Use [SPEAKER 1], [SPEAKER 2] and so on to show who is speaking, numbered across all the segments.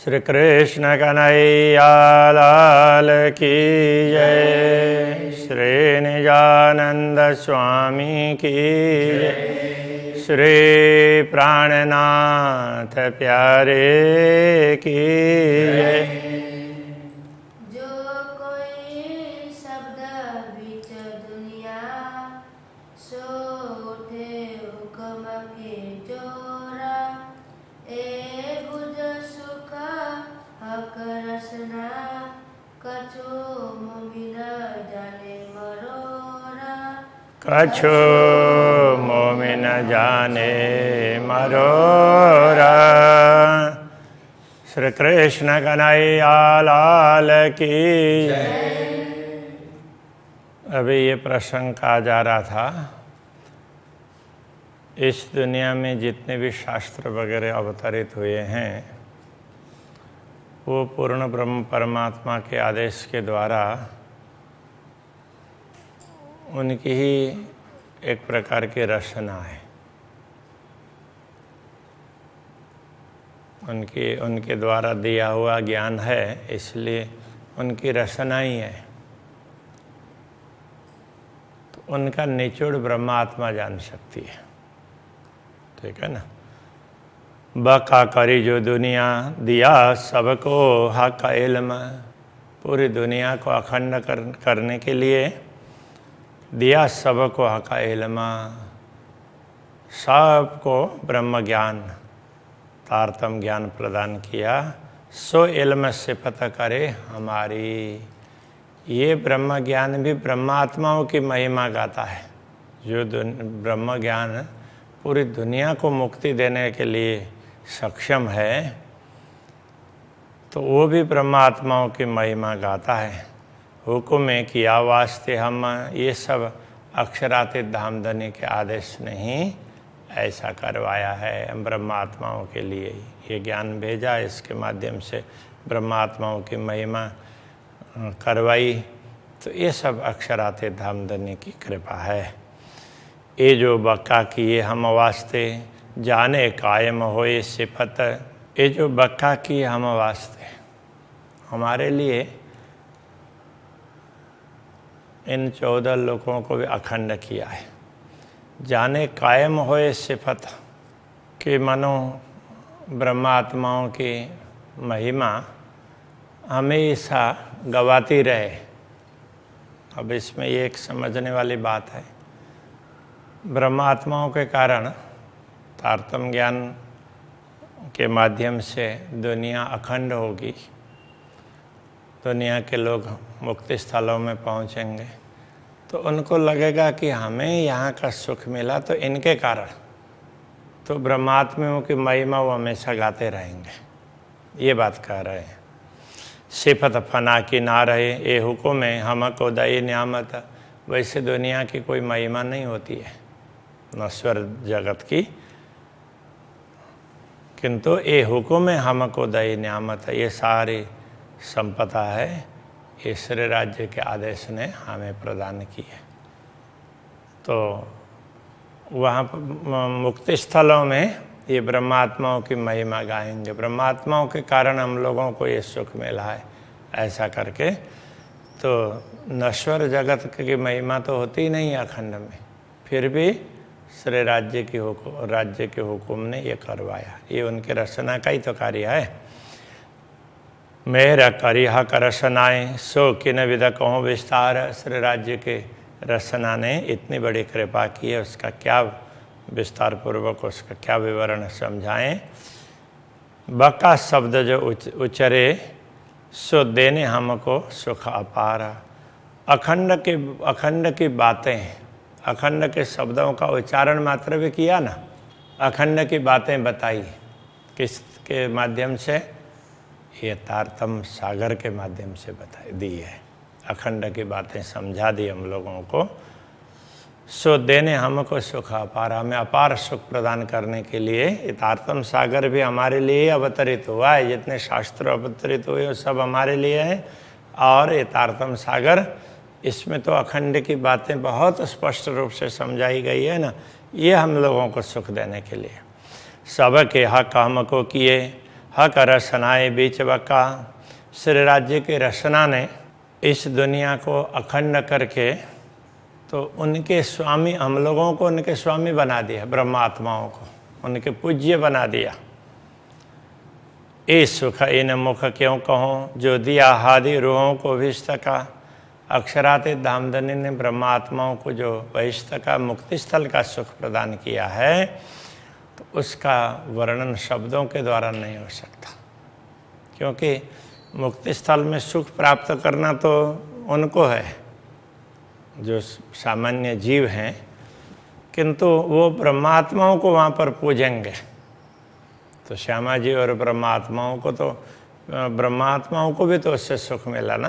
[SPEAKER 1] श्री कृष्ण कन्हैया लाल की जय। श्री निजानंद स्वामी की जय। श्री प्राणनाथ प्यारे की जय। कछु मोमिन जाने मरोरा। श्री कृष्ण कन्हैया लाल की जय। अभी ये प्रसंग कहा जा रहा था, इस दुनिया में जितने भी शास्त्र वगैरह अवतरित हुए हैं वो पूर्ण ब्रह्म परमात्मा के आदेश के द्वारा उनकी ही एक प्रकार की रचना है। उनके द्वारा दिया हुआ ज्ञान है, इसलिए उनकी रचना ही है। तो उनका निचोड़ ब्रह्मात्मा जान सकती है, ठीक है ना। बका करी जो दुनिया दिया सबको हक इल्म, पूरी दुनिया को अखंड करने के लिए दिया सबको हक इल्म, सबको ब्रह्म ज्ञान तारतम ज्ञान प्रदान किया। सो इल्म से पता करे हमारी, ये ब्रह्म ज्ञान भी ब्रह्मात्माओं की महिमा गाता है। जो ब्रह्म ज्ञान पूरी दुनिया को मुक्ति देने के लिए सक्षम है, तो वो भी ब्रह्मात्माओं की महिमा गाता है। हुक्म किया वास्ते हम, ये सब अक्षरातीत धामधनी के आदेश ने ही ऐसा करवाया है। ब्रह्मात्माओं के लिए ये ज्ञान भेजा, इसके माध्यम से ब्रह्मात्माओं की महिमा करवाई। तो ये सब अक्षरातीत धामधनी की कृपा है। ये जो बक्का किए हम वास्ते जाने कायम होए सिफत, ये जो बक्का किए हम वास्ते हमारे लिए इन 14 लोगों को भी अखंड किया है। जाने कायम होए सिफत कि मनो ब्रह्मात्माओं की महिमा हमेशा गवाती रहे। अब इसमें ये एक समझने वाली बात है, ब्रह्मात्माओं के कारण तारतम ज्ञान के माध्यम से दुनिया अखंड होगी, दुनिया के लोग मुक्ति स्थलों में पहुंचेंगे, तो उनको लगेगा कि हमें यहाँ का सुख मिला तो इनके कारण, तो ब्रह्मात्माओं की महिमा वो हमेशा गाते रहेंगे। ये बात कह रहे हैं। सिफत फना की ना रहे ये हुक्म है हमको दई न्यामत। वैसे दुनिया की कोई महिमा नहीं होती है, नश्वर जगत की, किंतु ये हुक्म है हमको दई न्यामत। ये सारी संपदा है, ईश्वर राज्य के आदेश ने हमें प्रदान की है। तो वहाँ मुक्ति स्थलों में ये ब्रह्मात्माओं की महिमा गाएंगे। ब्रह्मात्माओं के कारण हम लोगों को ये सुख मिला है, ऐसा करके। तो नश्वर जगत की महिमा तो होती ही नहीं अखंड में, फिर भी श्री राज्य के हुक्म ने ये करवाया। ये उनके रचना का ही तो कार्य है। मेरा करिहा कर रचनाएँ सो किन विध कहूँ विस्तार। श्री राज्य के रचना ने इतनी बड़ी कृपा की है, उसका क्या विस्तार पूर्वक उसका क्या विवरण समझाएं। बका शब्द जो उचरे सो देने हमको सुख अपार। अखंड की बातें, अखंड के शब्दों का उच्चारण मात्र भी किया ना, अखंड की बातें बताई किसके माध्यम से, ये तारतम सागर के माध्यम से बताई दी है। अखंड की बातें समझा दी हम लोगों को। सो देने हमको सुख अपार, हमें अपार सुख प्रदान करने के लिए ये तारतम सागर भी हमारे लिए अवतरित हुआ है। जितने शास्त्र अवतरित हुए वो सब हमारे लिए हैं। और ये तारतम सागर, इसमें तो अखंड की बातें बहुत स्पष्ट रूप से समझाई गई है ना, ये हम लोगों को सुख देने के लिए। सबके हक हमको किए हक रसनाए बीच बका। श्री राज्य की रचना ने इस दुनिया को अखंड करके तो उनके स्वामी, हम लोगों को उनके स्वामी बना दिया, ब्रह्मात्माओं को उनके पूज्य बना दिया। ए सुख इन मुख क्यों कहो, जो दिया हादि रूहों को विस्तका। अक्षराते धामधनी ने ब्रह्मात्माओं को जो बहिष्ठ का मुक्ति स्थल का सुख प्रदान किया है, तो उसका वर्णन शब्दों के द्वारा नहीं हो सकता, क्योंकि मुक्ति स्थल में सुख प्राप्त करना तो उनको है जो सामान्य जीव हैं, किंतु वो ब्रह्मात्माओं को वहाँ पर पूजेंगे। तो श्यामा जी और ब्रह्मात्माओं को तो, ब्रह्मात्माओं को भी तो उससे सुख मिला ना।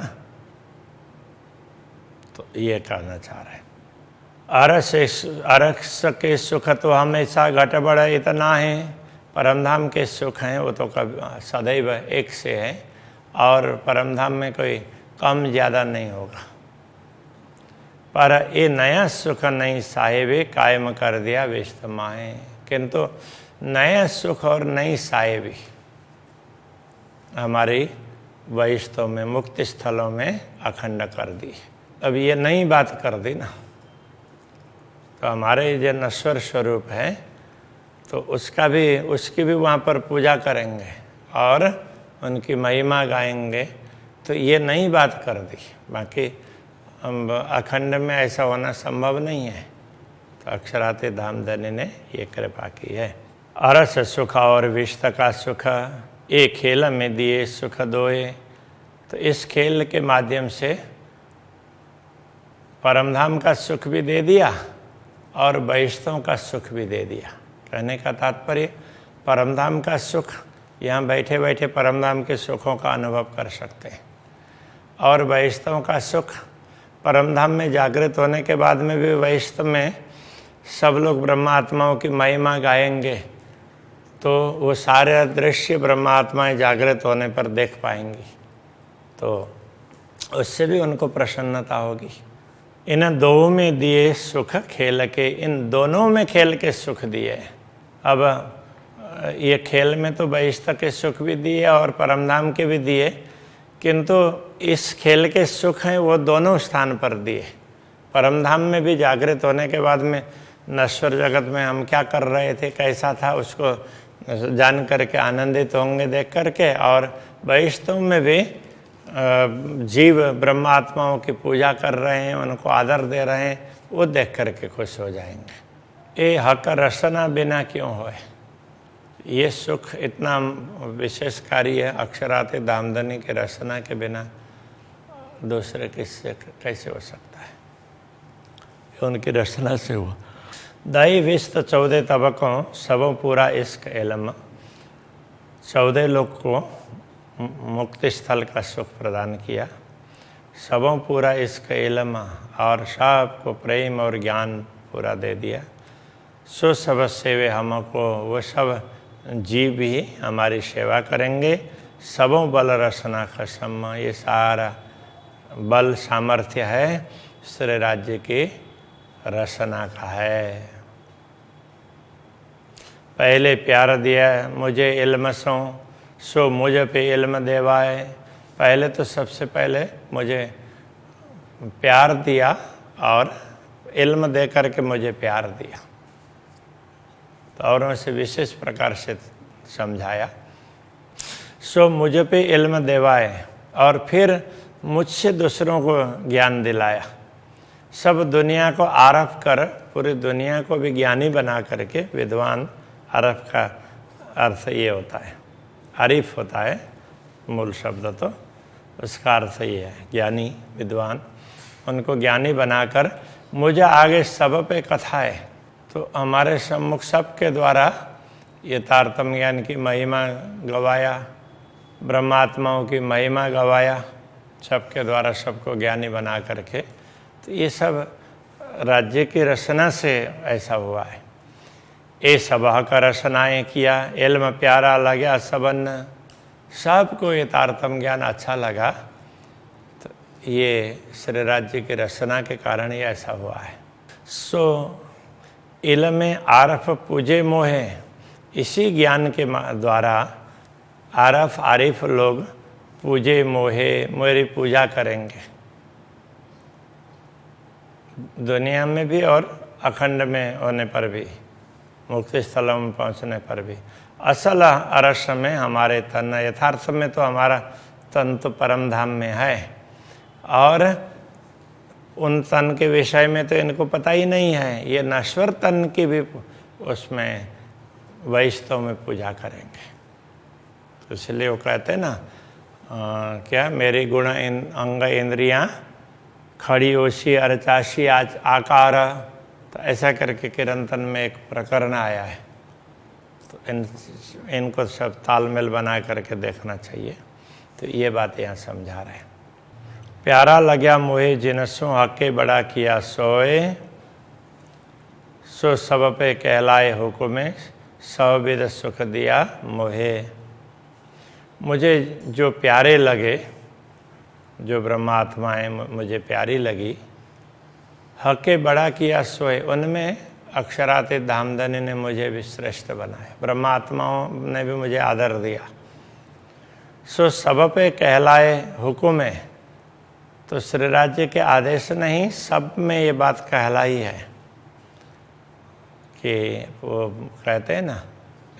[SPEAKER 1] तो ये कहना चाह रहे हैं, अरस के सुख तो हमेशा घट बढ़ इतना है, परमधाम के सुख हैं वो तो कभी सदैव एक से है, और परमधाम में कोई कम ज़्यादा नहीं होगा। पर ये नया सुख नहीं साहिबे कायम कर दिया विस्तमाए। किंतु नया सुख और नई साहिबी हमारी वैष्णव में, मुक्ति स्थलों में अखंड कर दी। अब ये नई बात कर दी ना, तो हमारे जो नश्वर स्वरूप है तो उसकी भी वहाँ पर पूजा करेंगे और उनकी महिमा गाएंगे। तो ये नई बात कर दी, बाकी अखंड में ऐसा होना संभव नहीं है। तो अक्षराते धामधनी ने ये कृपा की है। अरस सुख और विश्व का सुख, एक खेल में दिए सुख दोए। तो इस खेल के माध्यम से परमधाम का सुख भी दे दिया और वैष्णव का सुख भी दे दिया। कहने का तात्पर्य, परमधाम का सुख यहाँ बैठे बैठे परमधाम के सुखों का अनुभव कर सकते हैं, और वैष्णव का सुख परमधाम में जागृत होने के बाद में भी वैष्णव में सब लोग ब्रह्मात्माओं की महिमा गाएंगे, तो वो सारे दृश्य ब्रह्मात्माएं जागृत होने पर देख पाएंगी, तो उससे भी उनको प्रसन्नता होगी। इन दो में दिए सुख खेल के, इन दोनों में खेल के सुख दिए। अब ये खेल में तो वैष्णव के सुख भी दिए और परमधाम के भी दिए, किंतु इस खेल के सुख हैं वो दोनों स्थान पर दिए। परमधाम में भी जागृत होने के बाद में नश्वर जगत में हम क्या कर रहे थे, कैसा था, उसको जान करके आनंदित होंगे देख करके, और वैष्णव में भी जीव ब्रह्मात्माओं की पूजा कर रहे हैं, उनको आदर दे रहे हैं, वो देख करके खुश हो जाएंगे। ये हक रसना बिना क्यों होए, ये सुख इतना विशेषकारी है अक्षराते धामधनी के रसना के बिना दूसरे किससे कैसे हो सकता है, उनकी रचना से हुआ। दाई विस्त 14 तबकों सबों पूरा इश्क इल्म। 14 लोग को मुक्ति स्थल का सुख प्रदान किया, सबों पूरा इश्क इल्म, और सबको प्रेम और ज्ञान पूरा दे दिया। सो सब सेवे हमको, वो सब जीव भी हमारी सेवा करेंगे। सबों बल रसना खसम, ये सारा बल सामर्थ्य है श्री राज्य की रसना का है। पहले प्यार दिया मुझे इल्म सो मुझ पे इल्म देवाए। पहले तो सबसे पहले मुझे प्यार दिया और इल्म दे करके मुझे प्यार दिया, तो औरों से विशेष प्रकार से समझाया। सो मुझ पे इल्म देवाए, और फिर मुझसे दूसरों को ज्ञान दिलाया। सब दुनिया को आरफ कर, पूरी दुनिया को भी ज्ञानी बना करके, विद्वान, आरफ का अर्थ ये होता है, आरिफ होता है मूल शब्द, तो उसका अर्थ ये है ज्ञानी, विद्वान। उनको ज्ञानी बनाकर मुझे आगे सब पे कथाए, तो हमारे सम्मुख सबके द्वारा ये तारतम्य ज्ञान की महिमा गवाया, ब्रह्मात्माओं की महिमा गवाया, सबके द्वारा सबको ज्ञानी बना करके। तो ये सब राज्य की रचना से ऐसा हुआ है। ए सबह का रचनाएँ किया, इल्म प्यारा लगा सबन, सबको ये तारतम्य ज्ञान अच्छा लगा। तो ये श्री राज्य की रचना के कारण ही ऐसा हुआ है। सो इल्म आरफ पूजे मोहे, इसी ज्ञान के द्वारा आरफ आरिफ लोग पूजे मोहे मेरी पूजा करेंगे, दुनिया में भी और अखंड में होने पर भी, मुक्ति स्थलों में पहुंचने पर भी। असल अरस में हमारे तन, यथार्थ में तो हमारा तन तो परम धाम में है, और उन तन के विषय में तो इनको पता ही नहीं है। ये नश्वर तन की भी उसमें वैष्णव में पूजा करेंगे। तो इसलिए वो कहते हैं ना, क्या मेरी गुण अंग इंद्रियां खड़ी ओशी अरचाशी आज आकार, तो ऐसा करके किरंतन में एक प्रकरण आया है। तो इनको सब तालमेल बना करके देखना चाहिए। तो ये बात यहाँ समझा रहे हैं। प्यारा लग्या मोहे जिनसों हके बड़ा किया सोए, सो सब पे कहलाए हुक्मे सब विद सुख दिया मोहे। मुझे जो प्यारे लगे, जो ब्रह्मात्माएँ मुझे प्यारी लगी, हके बड़ा किया सोए, उनमें अक्षरातीत धामधनी ने मुझे भी श्रेष्ठ बनाया, ब्रह्मात्माओं ने भी मुझे आदर दिया। सो सब पे कहलाए हुक्म है, तो श्री राज्य के आदेश नहीं, सब में ये बात कहलाई है कि वो कहते हैं ना,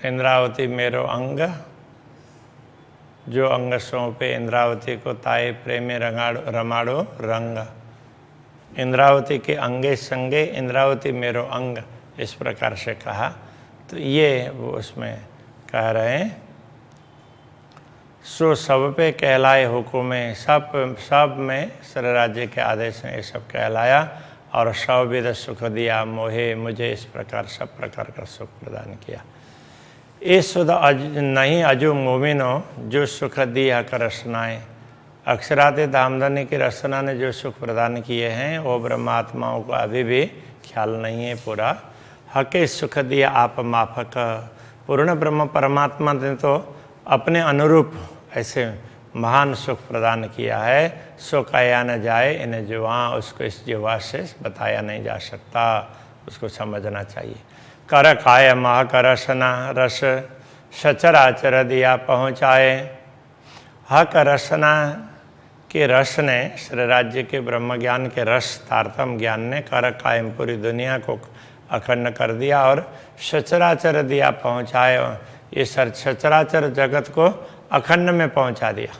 [SPEAKER 1] इंद्रावती मेरो अंग, जो अंग सौंपे इंद्रावती को ताए प्रेमे रमाड़ो रंग। इंद्रावती के अंगे संगे इंद्रावती मेरो अंग, इस प्रकार से कहा। तो ये वो उसमें कह रहे हैं, सो सब पे कहलाए हुक्म, सब में श्री राज्य के आदेश ने ये सब कहलाया, और सब विध सुख दिया मोहे, मुझे इस प्रकार सब प्रकार का सुख प्रदान किया। ये सुध नहीं अजो मोमिनो, जो सुख दिया कर रसनाएँ, अक्षराते धामधनी की रचना ने जो सुख प्रदान किए हैं वो ब्रह्मात्माओं को अभी भी ख्याल नहीं है पूरा। हके सुख दिया आप माफक, पूर्ण ब्रह्म परमात्मा ने तो अपने अनुरूप ऐसे महान सुख प्रदान किया है, सो कहा न जाए इन्हें जुआ, उसको इस जुआ से बताया नहीं जा सकता, उसको समझना चाहिए। कर काय मह करसना रस सचराचर दिया पहुँचाए। हक रसना के रस ने, श्री राज्य के ब्रह्म ज्ञान के रस तारतम ज्ञान ने कर कायम पूरी दुनिया को अखंड कर दिया, और सचराचर दिया पहुँचाए, ये सचराचर जगत को अखंड में पहुँचा दिया।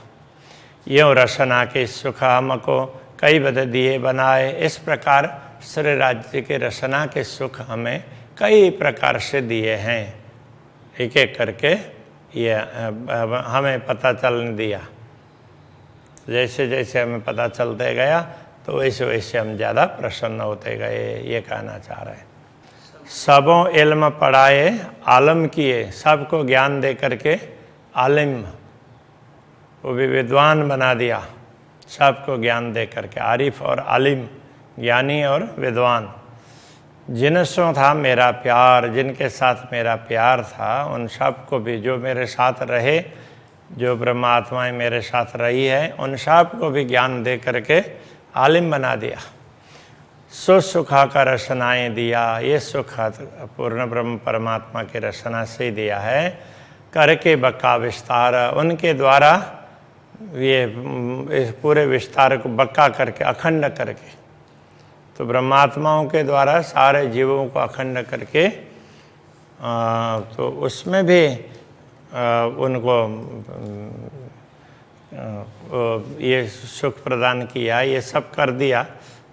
[SPEAKER 1] यूँ रसना के सुख हमको कई बद दिए बनाए, इस प्रकार श्री राज्य के रसना के सुख हमें कई प्रकार से दिए हैं, एक एक करके ये हमें पता चलने दिया। जैसे जैसे हमें पता चलते गया तो वैसे वैसे हम ज़्यादा प्रसन्न होते गए, ये कहना चाह रहे हैं। सबों इल्म पढ़ाए आलम किए, सबको ज्ञान दे करके आलिम, वो भी विद्वान बना दिया, सबको ज्ञान दे करके, आरिफ और आलिम, ज्ञानी और विद्वान। जिनसों था मेरा प्यार, जिनके साथ मेरा प्यार था, उन सबको भी, जो मेरे साथ रहे, जो ब्रह्मात्माएँ मेरे साथ रही है, उन सबको भी ज्ञान दे करके आलिम बना दिया। सो सुखा का रचनाएँ दिया, ये सुख पूर्ण ब्रह्म परमात्मा की रचना से दिया है। करके बक्का विस्तार, उनके द्वारा ये इस पूरे विस्तार को बक्का करके, अखंड करके, तो ब्रह्मात्माओं के द्वारा सारे जीवों को अखंड करके, तो उसमें भी उनको ये सुख प्रदान किया, ये सब कर दिया,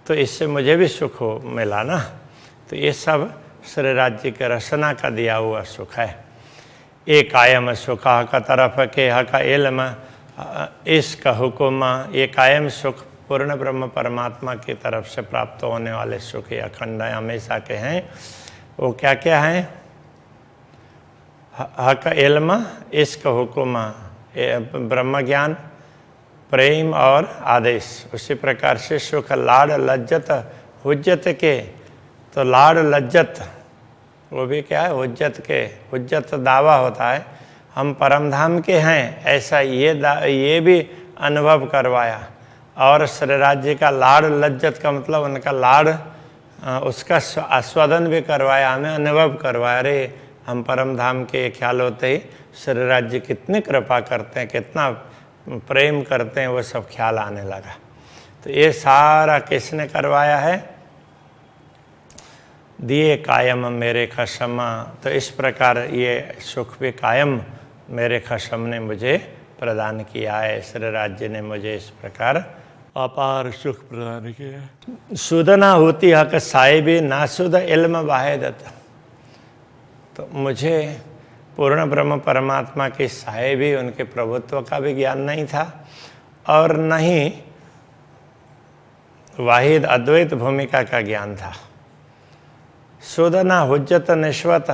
[SPEAKER 1] तो इससे मुझे भी सुख मिला ना। तो ये सब श्री राज्य के रचना का दिया हुआ सुख है। एक कायम सुख का तरफ के हका इल्म इसका हुक्म, ये कायम सुख पूर्ण ब्रह्म परमात्मा की तरफ से प्राप्त होने वाले सुख ये अखंड हमेशा के हैं। वो क्या क्या हैं? हक इल्म इसका हुक्म, ब्रह्म ज्ञान, प्रेम और आदेश। उसी प्रकार से सुख लाड लज्जत हुज्जत के, तो लाड लज्जत वो भी क्या है? हुज्जत के, हुज्जत दावा होता है हम परम धाम के हैं, ऐसा ये भी अनुभव करवाया। और श्री राज्य का लाड लज्जत का मतलब उनका लाड, उसका आस्वादन भी करवाया, हमें अनुभव करवाया। अरे हम परम धाम के ख्याल होते ही श्री राज्य कितनी कृपा करते हैं, कितना प्रेम करते हैं, वो सब ख्याल आने लगा। तो ये सारा किसने करवाया है? दिए कायम मेरे खसम। तो इस प्रकार ये सुख भी कायम मेरे खसम ने मुझे प्रदान किया है। श्री राज्य ने मुझे इस प्रकार अपार सुख प्रदान किया। सुध ना होती हक साहिबी ना सुध इल्म वाहिदत। तो मुझे पूर्ण ब्रह्म परमात्मा की साहिबी, उनके प्रभुत्व का भी ज्ञान नहीं था, और न ही वाहिद अद्वैत भूमिका का ज्ञान था। सुध ना हुज्जत निश्वत,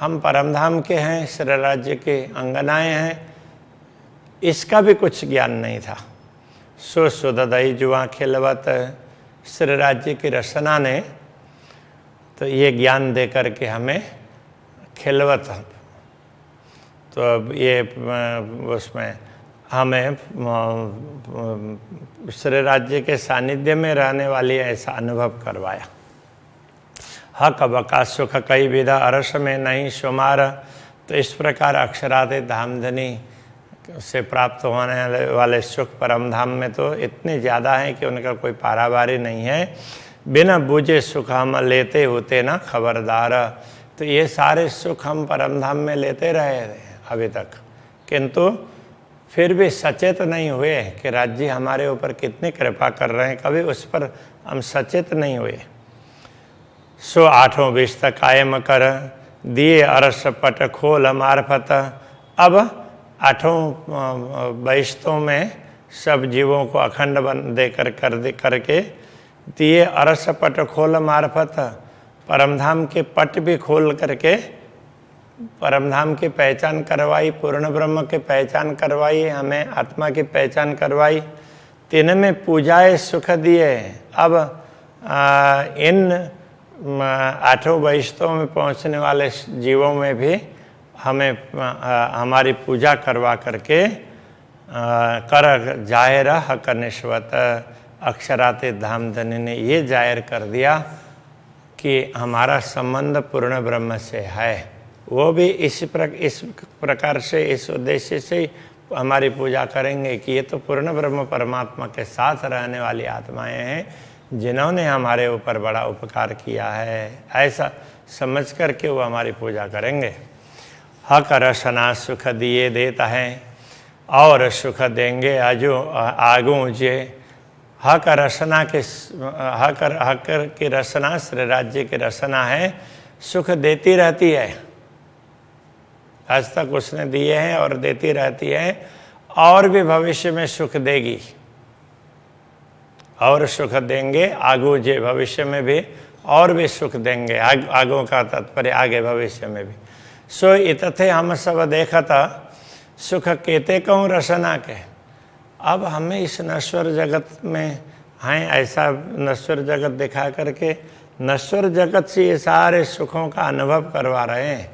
[SPEAKER 1] हम परमधाम के हैं, श्री राज्य के अंगनाएं हैं, इसका भी कुछ ज्ञान नहीं था। सो सुददई जुआ खिलवत, श्री राज्य की रचना ने तो ये ज्ञान दे करके हमें खिलवत, तो अब ये उसमें हमें श्री राज्य के सानिध्य में रहने वाली ऐसा अनुभव करवाया। हक बका सुख कई विधा अरस में नहीं शुमार। तो इस प्रकार अक्षरादि धामधनी से प्राप्त होने वाले सुख परम धाम में तो इतने ज़्यादा हैं कि उनका कोई पारावारी नहीं है। बिना बूझे सुख हम लेते होते ना खबरदार। तो ये सारे सुख हम परम धाम में लेते रहे अभी तक, किंतु फिर भी सचेत नहीं हुए कि राज्य हमारे ऊपर कितनी कृपा कर रहे हैं, कभी उस पर हम सचेत नहीं हुए। सो आठों बीस तक कायम कर दिए अरस पट खोल मार्फत। अब आठों बैश्तों में सब जीवों को अखंड बन देकर करके दिए अरस पट खोल मार्फत। परमधाम के पट भी खोल करके परमधाम की पहचान करवाई, पूर्ण ब्रह्म की पहचान करवाई, हमें आत्मा की पहचान करवाई। तीन में पूजाए सुख दिए। अब इन आठों बैश्तों में पहुंचने वाले जीवों में भी हमें हमारी पूजा करवा करके कर जाहिर हक निश्वत। अक्षराते धामधनी ने ये जाहिर कर दिया कि हमारा संबंध पूर्ण ब्रह्म से है। वो भी इस प्रकार से, इस उद्देश्य से हमारी पूजा करेंगे कि ये तो पूर्ण ब्रह्म परमात्मा के साथ रहने वाली आत्माएं हैं, जिन्होंने हमारे ऊपर बड़ा उपकार किया है, ऐसा समझ करके वो हमारी पूजा करेंगे। हक रसना सुख दिए देता है और सुख देंगे आगू जे। हक रसना के हक की रसना श्री राज्य की रसना है, सुख देती रहती है। आज तक उसने दिए हैं और देती रहती है, और भी भविष्य में सुख देगी और सुख देंगे आगू जे। भविष्य में भी और भी सुख देंगे, आगू का तात्पर्य आगे भविष्य में भी। सो इतथे हम सब देखता सुख केते कहूँ रसना के। अब हमें इस नश्वर जगत में हैं, ऐसा नश्वर जगत दिखा करके नश्वर जगत से ये सारे सुखों का अनुभव करवा रहे हैं।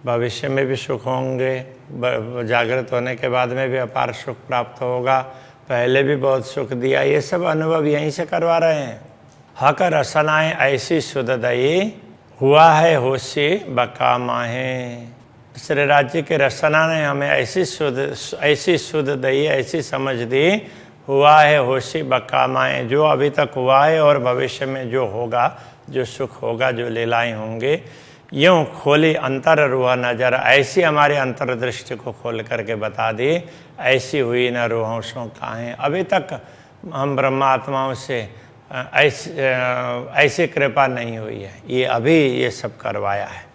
[SPEAKER 1] भविष्य में भी सुख होंगे, जागृत होने के बाद में भी अपार सुख प्राप्त होगा, पहले भी बहुत सुख दिया, ये सब अनुभव यहीं से करवा रहे हैं। हक रसनाएं ऐसी सुददयी हुआ है होशी बका माहे। श्री राज्य के रसना ने हमें ऐसी शुद्ध दई, ऐसी समझ दी, हुआ है होशी बका माए, जो अभी तक हुआ है और भविष्य में जो होगा, जो सुख होगा, जो लीलाएं होंगे, यूँ खोली अंतर रूह नजर। ऐसी हमारे अंतर्दृष्टि को खोल करके बता दी, ऐसी हुई न रूहों सो काहें। अभी तक हम ब्रह्मात्माओं से ऐसी कृपा नहीं हुई है, ये अभी ये सब करवाया है।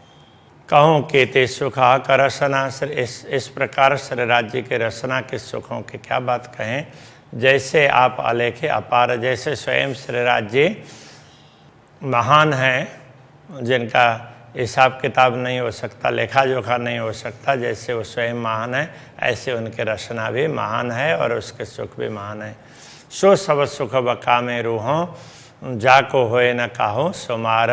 [SPEAKER 1] कहूँ केते सुखा का रसना, इस प्रकार श्री राज्य के रसना के सुखों की क्या बात कहें। जैसे आप अलेखे अपार, जैसे स्वयं श्री राज्य महान हैं, जिनका हिसाब किताब नहीं हो सकता, लेखा जोखा नहीं हो सकता, जैसे वो स्वयं महान है, ऐसे उनके रचना भी महान है और उसके सुख भी महान है। सो सब सुख बका में रूहों जाको होए न काहो सुमार।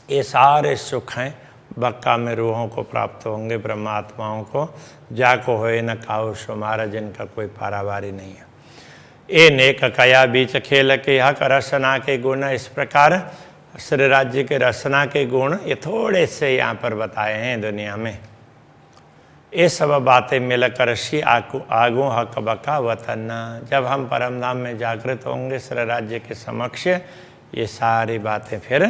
[SPEAKER 1] ये सारे सुख हैं बक्का में रूहों को प्राप्त होंगे, ब्रह्मात्माओं को, जाको होए न काहो सुमार, जिनका कोई पारावारी नहीं है। ए नेक कया बीच खेल के हक रसना के गुण। इस प्रकार श्री राज्य के रसना के गुण ये थोड़े से यहाँ पर बताए हैं दुनिया में। ये सब बातें मिलकर शी आगू हक बका वतन, जब हम परम धाम में जागृत होंगे श्री राज्य के समक्ष ये सारी बातें फिर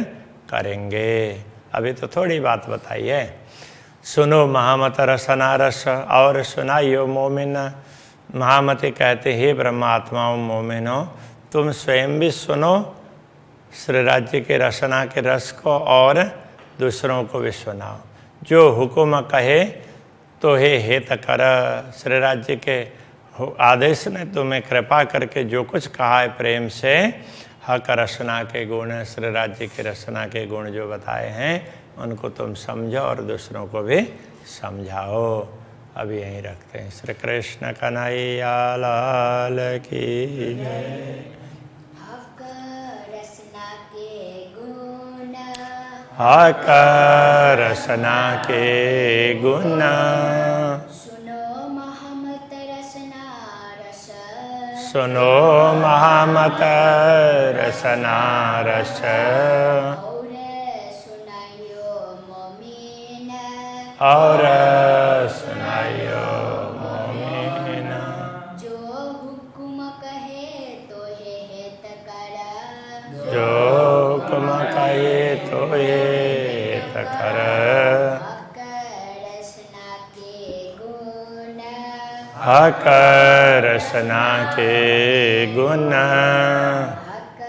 [SPEAKER 1] करेंगे। अभी तो थोड़ी बात बताई है। सुनो महामत रसना रस, और सुनाइयो मोमिन। महामती कहते हे ब्रह्मात्माओं मोमिनो, तुम स्वयं भी सुनो श्री राज्य के रसना के रस को और दूसरों को भी सुनाओ। जो हुक्म कहे तो हे हेत कर, श्री राज्य के आदेश ने तुम्हें कृपा करके जो कुछ कहा है प्रेम से, हक रसना के गुण, श्री राज्य के रसना के गुण जो बताए हैं उनको तुम समझो और दूसरों को भी समझाओ। अभी यहीं रखते हैं। श्री कृष्ण कन्हैया लाल की जय। हक रसना के गुण,
[SPEAKER 2] सुनो महामत रसना रस,
[SPEAKER 1] सुनो महामत रसना रस,
[SPEAKER 2] और सुनाइयो मोमिन,
[SPEAKER 1] और सुनाइयो मोमिन।
[SPEAKER 2] जो हुक्म कहे तो हे हेत कर,
[SPEAKER 1] जो हुक्म कहे तो ये कर,
[SPEAKER 2] हक रसना के गुण,
[SPEAKER 1] हक रसना के गुण,
[SPEAKER 2] हक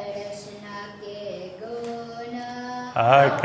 [SPEAKER 2] रसना के गुण,
[SPEAKER 1] हक